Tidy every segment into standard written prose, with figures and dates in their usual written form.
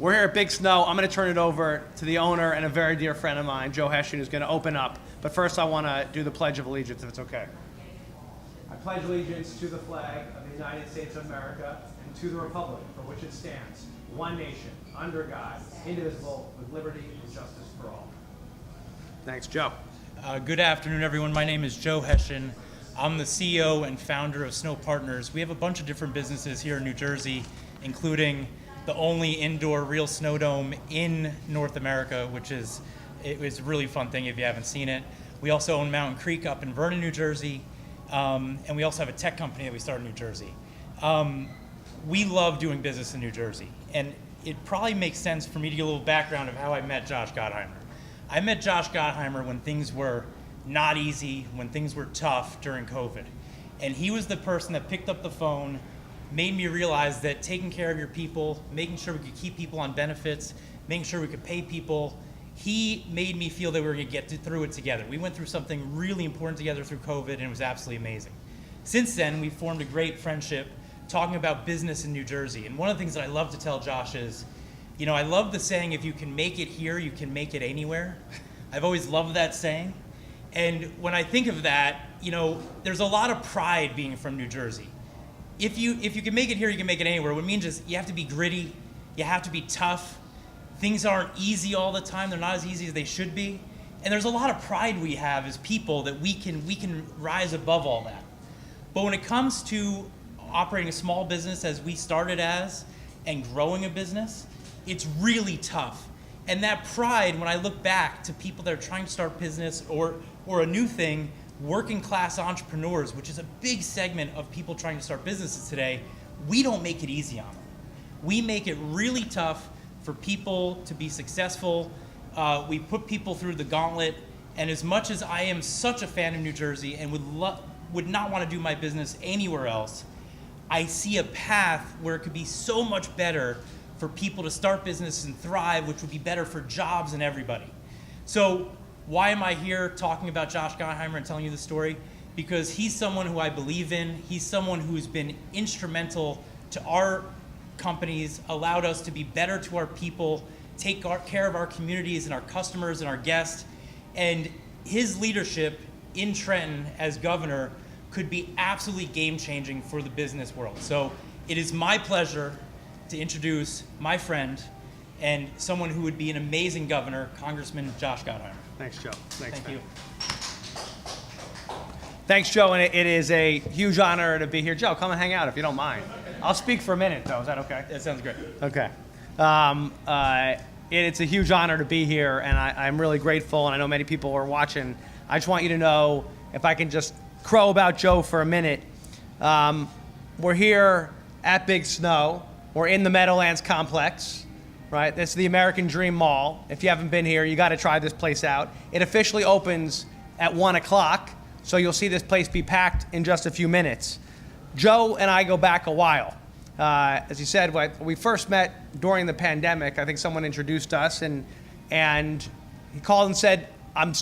We're here at Big Snow. I'm going to turn it over to the owner and a very dear friend of mine, Joe Hession, who's going to open up. But first, I want to do the Pledge of Allegiance, if it's okay. I pledge allegiance to the flag of the United States of America and to the republic for which it stands, one nation, under God, indivisible, with liberty and justice for all. Thanks, Joe. Good afternoon, everyone. My name is Joe Hession. I'm the CEO and founder of Snow Partners. We have a bunch of different businesses here in New Jersey, including the only indoor real snow dome in North America, it was a really fun thing if you haven't seen it. We also own Mountain Creek up in Vernon, New Jersey, and we also have a tech company that we started in New Jersey. We love doing business in New Jersey, and it probably makes sense for me to give a little background of how I met Josh Gottheimer. I met Josh Gottheimer when things were not easy, when things were tough during COVID. And he was the person that picked up the phone, made me realize that taking care of your people, making sure we could keep people on benefits, making sure we could pay people, he made me feel that we were gonna get through it together. We went through something really important together through COVID, and it was absolutely amazing. Since then, we formed a great friendship talking about business in New Jersey. And one of the things that I love to tell Josh is, I love the saying, if you can make it here, you can make it anywhere. I've always loved that saying. And when I think of that, there's a lot of pride being from New Jersey. If you can make it here, you can make it anywhere. What it means is you have to be gritty, you have to be tough. Things aren't easy all the time. They're not as easy as they should be. And there's a lot of pride we have as people that we can rise above all that. But when it comes to operating a small business as we started as and growing a business, it's really tough. And that pride, when I look back to people that are trying to start business or a new thing, working class entrepreneurs, which is a big segment of people trying to start businesses today, we don't make it easy on them. We make it really tough for people to be successful. We put people through the gauntlet. And as much as I am such a fan of New Jersey and would not want to do my business anywhere else, I see a path where it could be so much better for people to start business and thrive, which would be better for jobs and everybody. So why am I here talking about Josh Gottheimer and telling you the story? Because he's someone who I believe in. He's someone who's been instrumental to our companies, allowed us to be better to our people, take care of our communities and our customers and our guests. And his leadership in Trenton as governor could be absolutely game-changing for the business world. So it is my pleasure to introduce my friend and someone who would be an amazing governor, Congressman Josh Gottheimer. Thanks, Joe. Thank you. Thanks, Joe, and it is a huge honor to be here. Joe, come and hang out if you don't mind. I'll speak for a minute, though. Is that okay? That sounds great. Okay. It's a huge honor to be here, and I'm really grateful, and I know many people are watching. I just want you to know, if I can just crow about Joe for a minute, we're here at Big Snow. We're in the Meadowlands complex, right? This is the American Dream Mall. If you haven't been here, you got to try this place out. It officially opens at 1 o'clock, so you'll see this place be packed in just a few minutes. Joe and I go back a while. As you said, we first met during the pandemic. I think someone introduced us, and he called and said, I'm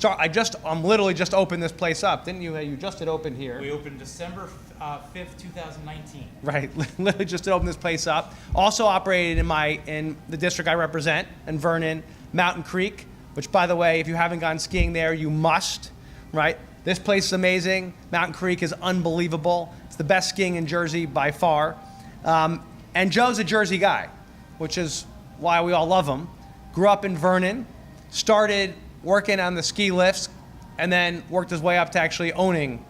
literally just opened this place up. Didn't you? You just had opened here. We opened December 5th, 2019. Right, literally just opened this place up. Also operated in the district I represent, in Vernon, Mountain Creek, which, by the way, if you haven't gone skiing there, you must, right? This place is amazing. Mountain Creek is unbelievable. It's the best skiing in Jersey by far. And Joe's a Jersey guy, which is why we all love him. Grew up in Vernon, started working on the ski lifts, and then worked his way up to actually owning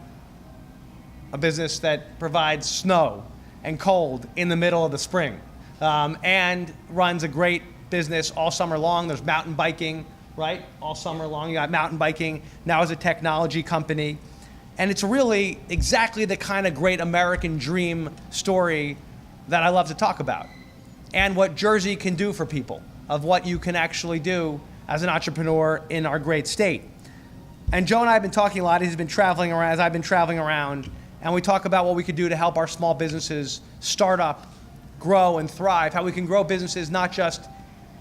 a business that provides snow and cold in the middle of the spring, and runs a great business all summer long. There's mountain biking, right? All summer long, you got mountain biking. Now as a technology company. And it's really exactly the kind of great American dream story that I love to talk about. And what Jersey can do for people, of what you can actually do as an entrepreneur in our great state. And Joe and I have been talking a lot. He's been traveling around, as I've been traveling around, and we talk about what we could do to help our small businesses start up, grow, and thrive, how we can grow businesses not just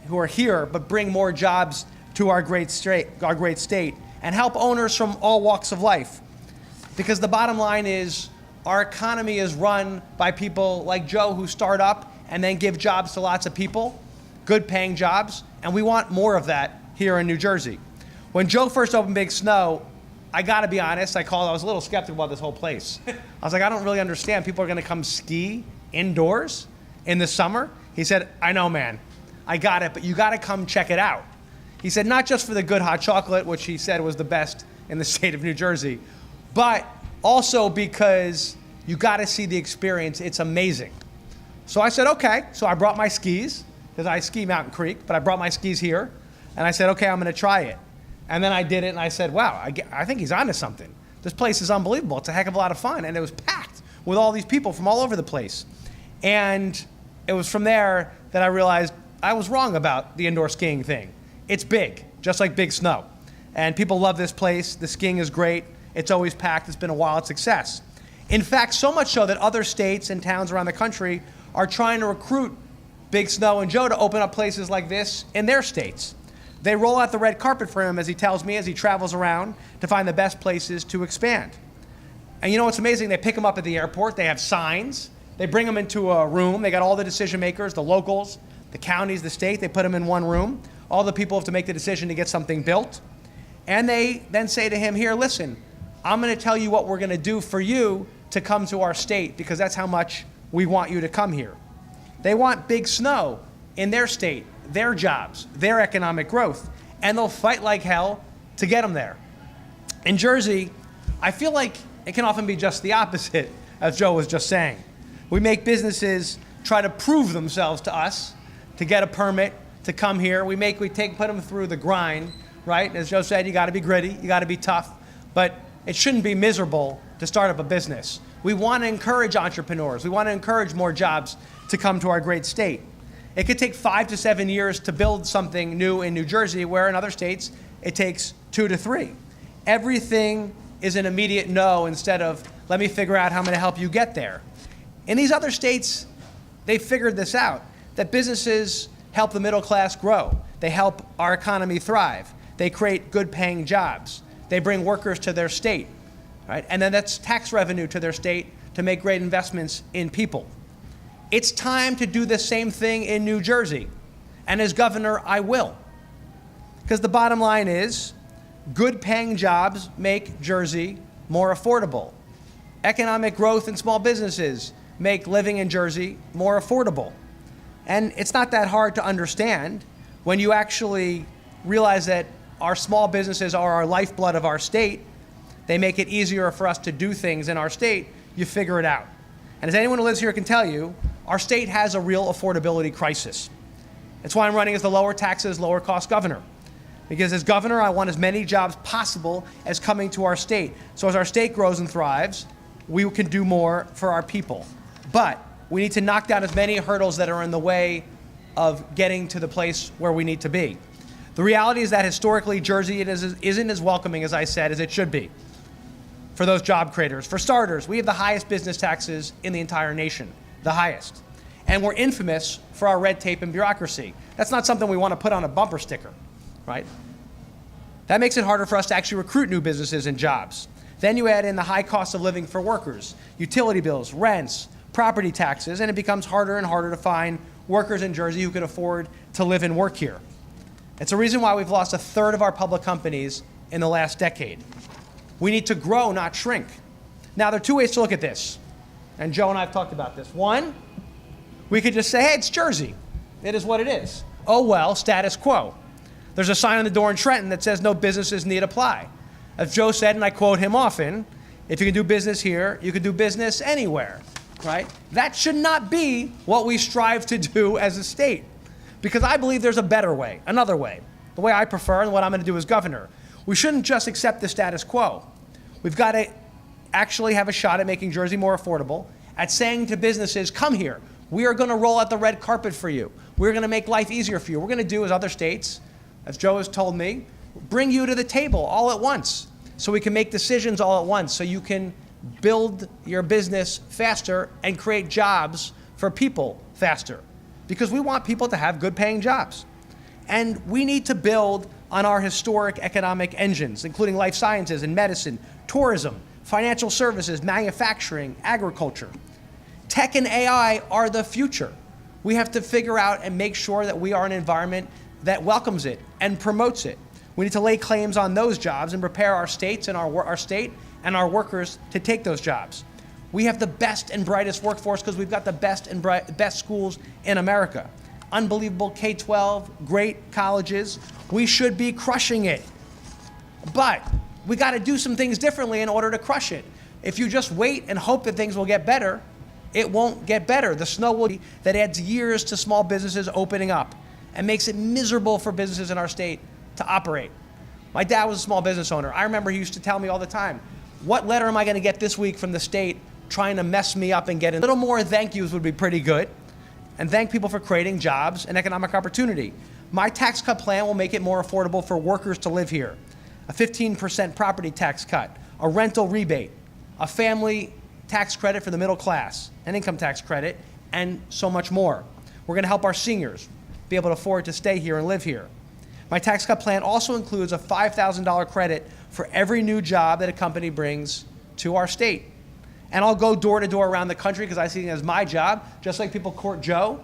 who are here, but bring more jobs to our great state, and help owners from all walks of life. Because the bottom line is, our economy is run by people like Joe who start up and then give jobs to lots of people. good paying jobs, and we want more of that here in New Jersey. When Joe first opened Big Snow, I gotta be honest, I was a little skeptical about this whole place. I was like, I don't really understand. People are gonna come ski indoors in the summer? He said, I know, man, I got it, but you gotta come check it out. He said, not just for the good hot chocolate, which he said was the best in the state of New Jersey, but also because you gotta see the experience. It's amazing. So I said, okay. So I brought my skis, because I ski Mountain Creek, but I brought my skis here, and I said, okay, I'm gonna try it. And then I did it, and I said, wow, I think he's onto something. This place is unbelievable. It's a heck of a lot of fun, and it was packed with all these people from all over the place. And it was from there that I realized I was wrong about the indoor skiing thing. It's big, just like Big Snow. And people love this place. The skiing is great. It's always packed. It's been a wild success. In fact, so much so that other states and towns around the country are trying to recruit Big Snow and Joe to open up places like this in their states. They roll out the red carpet for him, as he tells me, as he travels around to find the best places to expand. And you know what's amazing? They pick him up at the airport. They have signs. They bring him into a room. They got all the decision makers, the locals, the counties, the state. They put him in one room. All the people have to make the decision to get something built. And they then say to him, here, listen, I'm going to tell you what we're going to do for you to come to our state, because that's how much we want you to come here. They want Big Snow in their state, their jobs, their economic growth, and they'll fight like hell to get them there. In Jersey, I feel like it can often be just the opposite, as Joe was just saying. We make businesses try to prove themselves to us to get a permit to come here. We put them through the grind, right? As Joe said, you got to be gritty, you got to be tough, but it shouldn't be miserable to start up a business. We want to encourage entrepreneurs. We want to encourage more jobs to come to our great state. It could take 5 to 7 years to build something new in New Jersey, where in other states it takes 2 to 3. Everything is an immediate no instead of, let me figure out how I'm going to help you get there. In these other states, they figured this out, that businesses help the middle class grow. They help our economy thrive. They create good paying jobs. They bring workers to their state, right? And then that's tax revenue to their state to make great investments in people. It's time to do the same thing in New Jersey. And as governor, I will. Because the bottom line is, good paying jobs make Jersey more affordable. Economic growth and small businesses make living in Jersey more affordable. And it's not that hard to understand when you actually realize that our small businesses are our lifeblood of our state. They make it easier for us to do things in our state. You figure it out. And as anyone who lives here can tell you, our state has a real affordability crisis. That's why I'm running as the lower taxes, lower cost governor. Because as governor, I want as many jobs possible as coming to our state. So as our state grows and thrives, we can do more for our people. But we need to knock down as many hurdles that are in the way of getting to the place where we need to be. The reality is that historically, Jersey isn't as welcoming, as I said, as it should be for those job creators. For starters, we have the highest business taxes in the entire nation, the highest. And we're infamous for our red tape and bureaucracy. That's not something we want to put on a bumper sticker, right? That makes it harder for us to actually recruit new businesses and jobs. Then you add in the high cost of living for workers, utility bills, rents, property taxes, and it becomes harder and harder to find workers in Jersey who can afford to live and work here. It's a reason why we've lost 1/3 of our public companies in the last decade. We need to grow, not shrink. Now, there are 2 ways to look at this, and Joe and I have talked about this. One, we could just say, hey, it's Jersey. It is what it is. Oh, well, status quo. There's a sign on the door in Trenton that says no businesses need apply. As Joe said, and I quote him often, if you can do business here, you can do business anywhere, right? That should not be what we strive to do as a state, because I believe there's a better way, another way, the way I prefer and what I'm going to do as governor. We shouldn't just accept the status quo. We've got to actually have a shot at making Jersey more affordable, at saying to businesses, come here. We are going to roll out the red carpet for you. We're going to make life easier for you. We're going to do as other states, as Joe has told me, bring you to the table all at once so we can make decisions all at once, so you can build your business faster and create jobs for people faster. Because we want people to have good paying jobs. And we need to build on our historic economic engines, including life sciences and medicine, tourism, financial services, manufacturing, agriculture. Tech and AI are the future. We have to figure out and make sure that we are an environment that welcomes it and promotes it. We need to lay claims on those jobs and prepare our states and our state and our workers to take those jobs. We have the best and brightest workforce because we've got the best and best schools in America. Unbelievable K-12, great colleges. We should be crushing it. But we got to do some things differently in order to crush it. If you just wait and hope that things will get better, it won't get better. The snow will that adds years to small businesses opening up and makes it miserable for businesses in our state to operate. My dad was a small business owner. I remember he used to tell me all the time, what letter am I going to get this week from the state trying to mess me up and get in? A little more thank yous would be pretty good. And thank people for creating jobs and economic opportunity. My tax cut plan will make it more affordable for workers to live here. A 15% property tax cut, a rental rebate, a family tax credit for the middle class, an income tax credit, and so much more. We're going to help our seniors be able to afford to stay here and live here. My tax cut plan also includes a $5,000 credit for every new job that a company brings to our state. And I'll go door to door around the country because I see it as my job, just like people court Joe.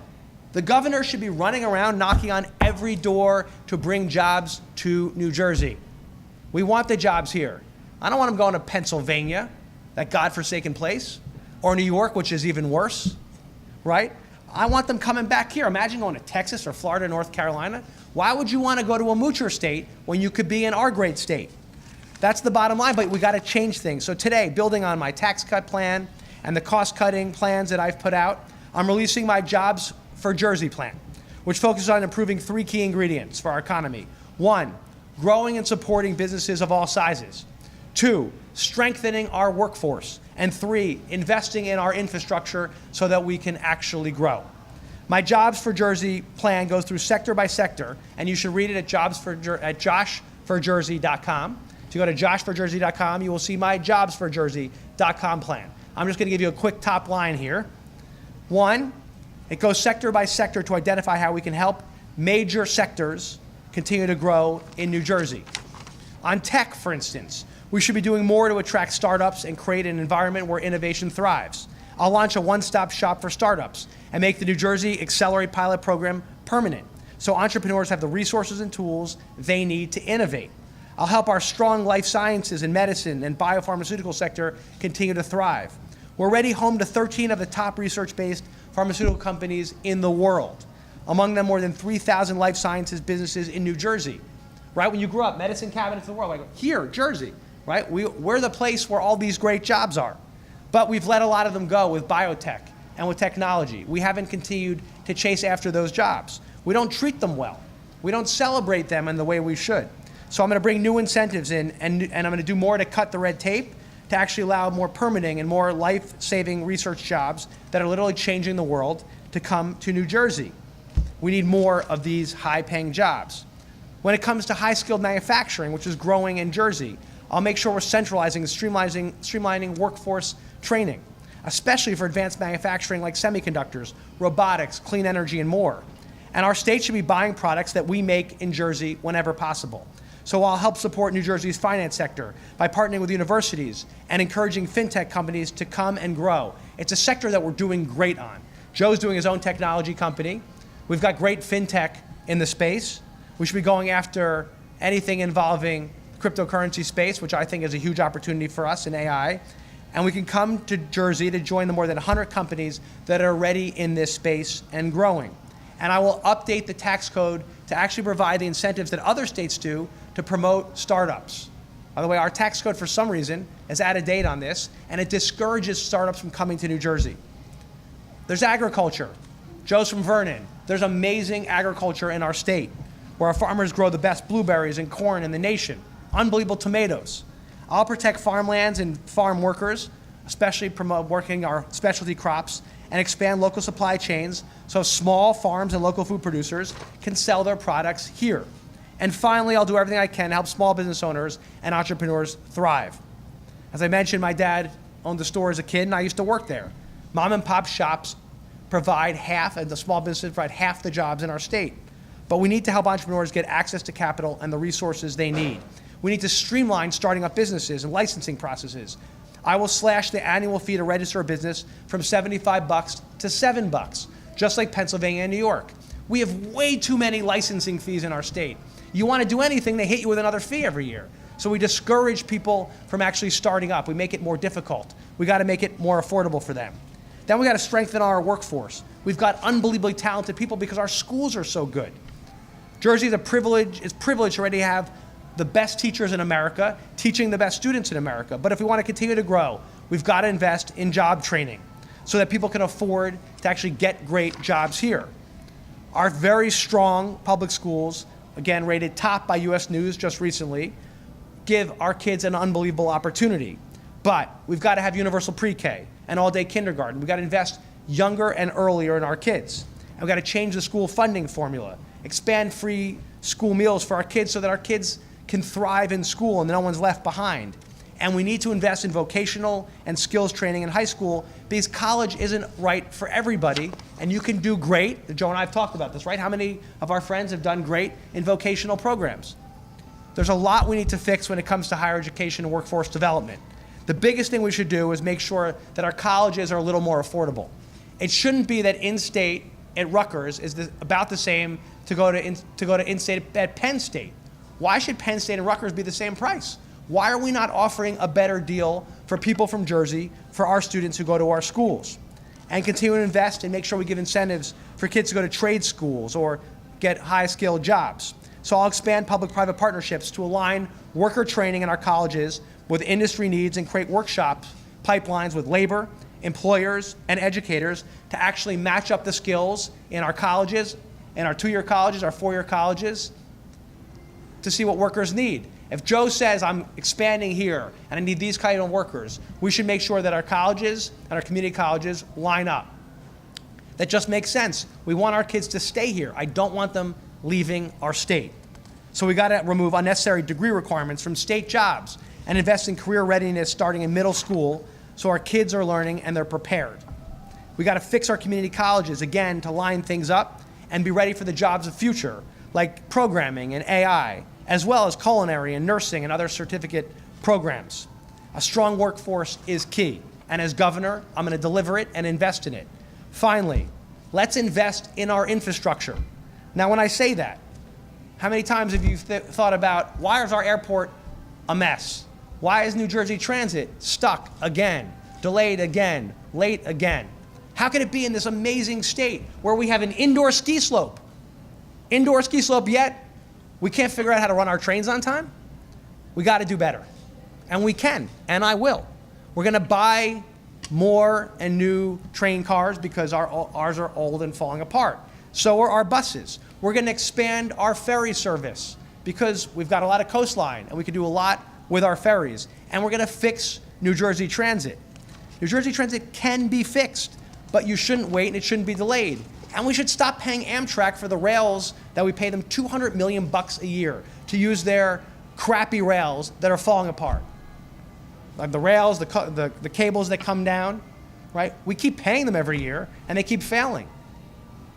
The governor should be running around knocking on every door to bring jobs to New Jersey. We want the jobs here. I don't want them going to Pennsylvania, that godforsaken place, or New York, which is even worse, right? I want them coming back here. Imagine going to Texas or Florida, North Carolina. Why would you want to go to a moocher state when you could be in our great state? That's the bottom line, but we got to change things. So today, building on my tax cut plan and the cost-cutting plans that I've put out, I'm releasing my Jobs4Jersey plan, which focuses on improving 3 key ingredients for our economy. 1, growing and supporting businesses of all sizes. 2, strengthening our workforce. And 3, investing in our infrastructure so that we can actually grow. My Jobs4Jersey plan goes through sector by sector, and you should read it at Josh4Jersey.com. If you go to Josh4Jersey.com, you will see my Jobs4Jersey.com plan. I'm just going to give you a quick top line here. 1, it goes sector by sector to identify how we can help major sectors continue to grow in New Jersey. On tech, for instance, we should be doing more to attract startups and create an environment where innovation thrives. I'll launch a one-stop shop for startups and make the New Jersey Accelerate Pilot Program permanent, so entrepreneurs have the resources and tools they need to innovate. I'll help our strong life sciences and medicine and biopharmaceutical sector continue to thrive. We're already home to 13 of the top research-based pharmaceutical companies in the world. Among them, more than 3,000 life sciences businesses in New Jersey. Right? When you grew up, medicine cabinets of the world, like here, Jersey, right? We're the place where all these great jobs are. But we've let a lot of them go with biotech and with technology. We haven't continued to chase after those jobs. We don't treat them well. We don't celebrate them in the way we should. So I'm going to bring new incentives in, and I'm going to do more to cut the red tape to actually allow more permitting and more life-saving research jobs that are literally changing the world to come to New Jersey. We need more of these high-paying jobs. When it comes to high-skilled manufacturing, which is growing in Jersey, I'll make sure we're centralizing and streamlining workforce training, especially for advanced manufacturing like semiconductors, robotics, clean energy, and more. And our state should be buying products that we make in Jersey whenever possible. So I'll help support New Jersey's finance sector by partnering with universities and encouraging fintech companies to come and grow. It's a sector that we're doing great on. Joe's doing his own technology company. We've got great fintech in the space. We should be going after anything involving cryptocurrency space, which I think is a huge opportunity for us in AI. And we can come to Jersey to join the more than 100 companies that are already in this space and growing. And I will update the tax code to actually provide the incentives that other states do to promote startups. By the way, our tax code, for some reason, is out of date on this, and it discourages startups from coming to New Jersey. There's agriculture. Joe's from Vernon. There's amazing agriculture in our state, where our farmers grow the best blueberries and corn in the nation. Unbelievable tomatoes. I'll protect farmlands and farm workers, especially promote working our specialty crops, and expand local supply chains so small farms and local food producers can sell their products here. And finally, I'll do everything I can to help small business owners and entrepreneurs thrive. As I mentioned, my dad owned the store as a kid, and I used to work there. Mom and pop shops provide half, and the small businesses provide half the jobs in our state. But we need to help entrepreneurs get access to capital and the resources they need. We need to streamline starting up businesses and licensing processes. I will slash the annual fee to register a business from $75 to $7. just like Pennsylvania and New York. We have way too many licensing fees in our state. You want to do anything, they hit you with another fee every year. So we discourage people from actually starting up. We make it more difficult. We got to make it more affordable for them. Then we got to strengthen our workforce. We've got unbelievably talented people because our schools are so good. Jersey is privileged to already have the best teachers in America, teaching the best students in America. But if we want to continue to grow, we've got to invest in job training so that people can afford to actually get great jobs here. Our very strong public schools, again rated top by US News just recently, give our kids an unbelievable opportunity. But we've got to have universal pre-K and all-day kindergarten. We've got to invest younger and earlier in our kids. And we've got to change the school funding formula, expand free school meals for our kids so that our kids can thrive in school and no one's left behind. And we need to invest in vocational and skills training in high school because college isn't right for everybody, and you can do great. Joe and I have talked about this, right? How many of our friends have done great in vocational programs? There's a lot we need to fix when it comes to higher education and workforce development. The biggest thing we should do is make sure that our colleges are a little more affordable. It shouldn't be that in-state at Rutgers is about the same to go to in-state at Penn State. Why should Penn State and Rutgers be the same price? Why are we not offering a better deal for people from Jersey, for our students who go to our schools? And continue to invest and make sure we give incentives for kids to go to trade schools or get high-skilled jobs. So I'll expand public-private partnerships to align worker training in our colleges with industry needs and create workshops, pipelines with labor, employers, and educators to actually match up the skills in our colleges, in our 2-year colleges, our 4-year colleges, to see what workers need. If Joe says, I'm expanding here and I need these kind of workers, we should make sure that our colleges and our community colleges line up. That just makes sense. We want our kids to stay here. I don't want them leaving our state. So we got to remove unnecessary degree requirements from state jobs and invest in career readiness starting in middle school so our kids are learning and they're prepared. We got to fix our community colleges, again, to line things up and be ready for the jobs of the future, like programming and AI, as well as culinary and nursing and other certificate programs. A strong workforce is key, and as governor, I'm going to deliver it and invest in it. Finally, let's invest in our infrastructure. Now, when I say that, how many times have you thought about, why is our airport a mess? Why is New Jersey Transit stuck again, delayed again, late again? How could it be in this amazing state where we have an indoor ski slope? Indoor ski slope, yet we can't figure out how to run our trains on time? We got to do better. And we can, and I will. We're going to buy more and new train cars because ours are old and falling apart. So are our buses. We're going to expand our ferry service because we've got a lot of coastline and we can do a lot with our ferries. And we're going to fix New Jersey Transit. New Jersey Transit can be fixed, but you shouldn't wait and it shouldn't be delayed. And we should stop paying Amtrak for the rails that we pay them $200 million a year to use their crappy rails that are falling apart. Like the rails, the cables that come down, right? We keep paying them every year and they keep failing.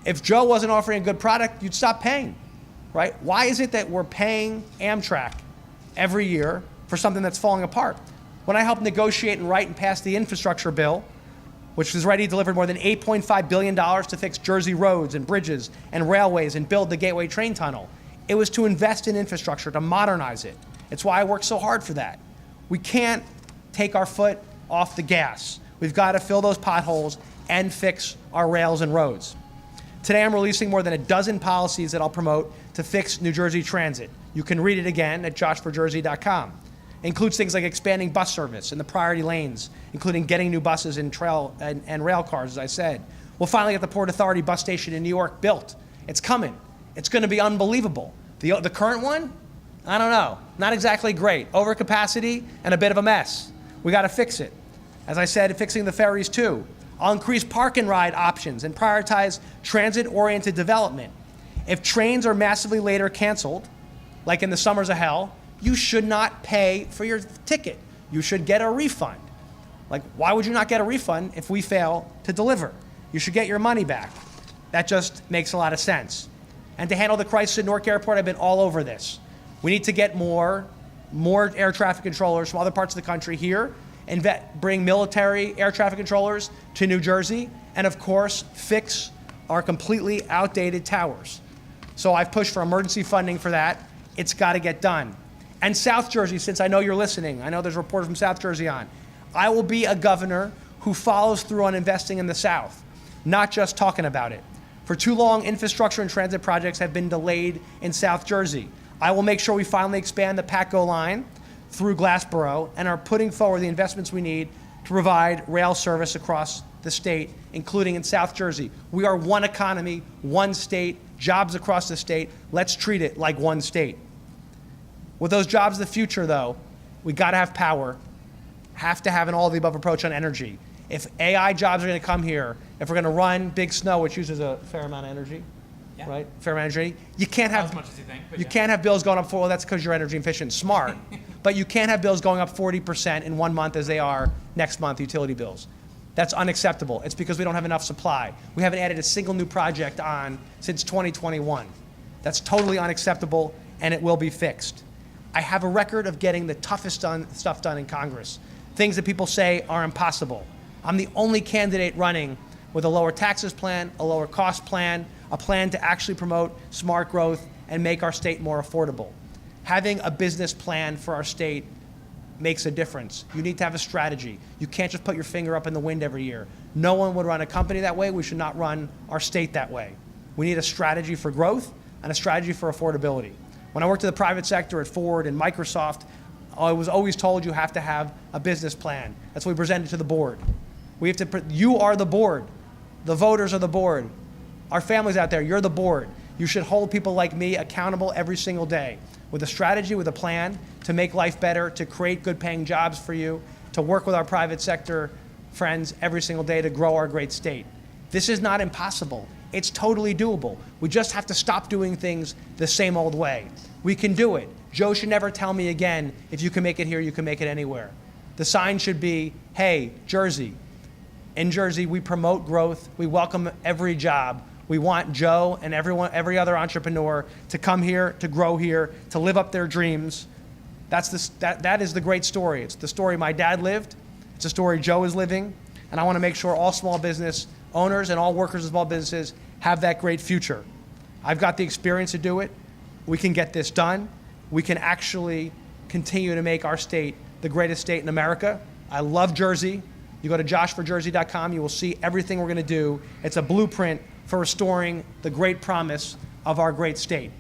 If Joe wasn't offering a good product, you'd stop paying, right? Why is it that we're paying Amtrak every year for something that's falling apart? When I helped negotiate and write and pass the infrastructure bill, which was ready to deliver more than $8.5 billion to fix Jersey roads and bridges and railways and build the Gateway Train Tunnel, it was to invest in infrastructure, to modernize it. It's why I worked so hard for that. We can't take our foot off the gas. We've got to fill those potholes and fix our rails and roads. Today I'm releasing more than a dozen policies that I'll promote to fix New Jersey Transit. You can read it again at Jobs4Jersey.com. It includes things like expanding bus service in the priority lanes, including getting new buses and rail cars, as I said. We'll finally get the Port Authority bus station in New York built. It's coming. It's going to be unbelievable. The current one, I don't know, not exactly great. Overcapacity and a bit of a mess. We got to fix it. As I said, fixing the ferries too. I'll increase park and ride options and prioritize transit-oriented development. If trains are massively late or canceled, like in the summers of hell, you should not pay for your ticket. You should get a refund. Like, why would you not get a refund if we fail to deliver? You should get your money back. That just makes a lot of sense. And to handle the crisis at Newark Airport, I've been all over this. We need to get more air traffic controllers from other parts of the country here and bring military air traffic controllers to New Jersey, and of course, fix are completely outdated towers. So I've pushed for emergency funding for that. It's got to get done. And South Jersey, since I know you're listening, I know there's a reporter from South Jersey on, I will be a governor who follows through on investing in the South, not just talking about it. For too long, infrastructure and transit projects have been delayed in South Jersey. I will make sure we finally expand the PATCO line through Glassboro and are putting forward the investments we need to provide rail service across the state, including in South Jersey. We are one economy, one state, jobs across the state. Let's treat it like one state. With those jobs of the future, though, we got to have power, have to have an all-of-the-above approach on energy. If AI jobs are going to come here, if we're going to run big snow, which uses a fair amount of energy, right? Fair amount of energy. You can't have Not as much as you think, but you can't have bills going up well, that's because you're energy efficient and smart. But you can't have bills going up 40% in 1 month as they are next month, utility bills. That's unacceptable. It's because we don't have enough supply. We haven't added a single new project on since 2021. That's totally unacceptable, and it will be fixed. I have a record of getting the toughest stuff done in Congress, things that people say are impossible. I'm the only candidate running with a lower taxes plan, a lower cost plan, a plan to actually promote smart growth and make our state more affordable. Having a business plan for our state makes a difference. You need to have a strategy. You can't just put your finger up in the wind every year. No one would run a company that way. We should not run our state that way. We need a strategy for growth and a strategy for affordability. When I worked in the private sector at Ford and Microsoft, I was always told you have to have a business plan. That's what we presented to the board. We have to, you are the board. The voters are the board. Our families out there, you're the board. You should hold people like me accountable every single day with a strategy, with a plan to make life better, to create good paying jobs for you, to work with our private sector friends every single day to grow our great state. This is not impossible. It's totally doable. We just have to stop doing things the same old way. We can do it. Joe should never tell me again, if you can make it here, you can make it anywhere. The sign should be, hey, Jersey. In Jersey, we promote growth. We welcome every job. We want Joe and every other entrepreneur to come here, to grow here, to live up their dreams. That is the great story. It's the story my dad lived. It's a story Joe is living. And I want to make sure all small business owners and all workers of small businesses have that great future. I've got the experience to do it. We can get this done. We can actually continue to make our state the greatest state in America. I love Jersey. You go to Jobs4Jersey.com, you will see everything we're going to do. It's a blueprint for restoring the great promise of our great state.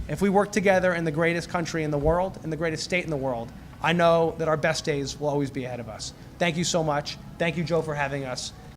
If we work together in the greatest country in the world, in the greatest state in the world, I know that our best days will always be ahead of us. Thank you so much. Thank you, Joe, for having us.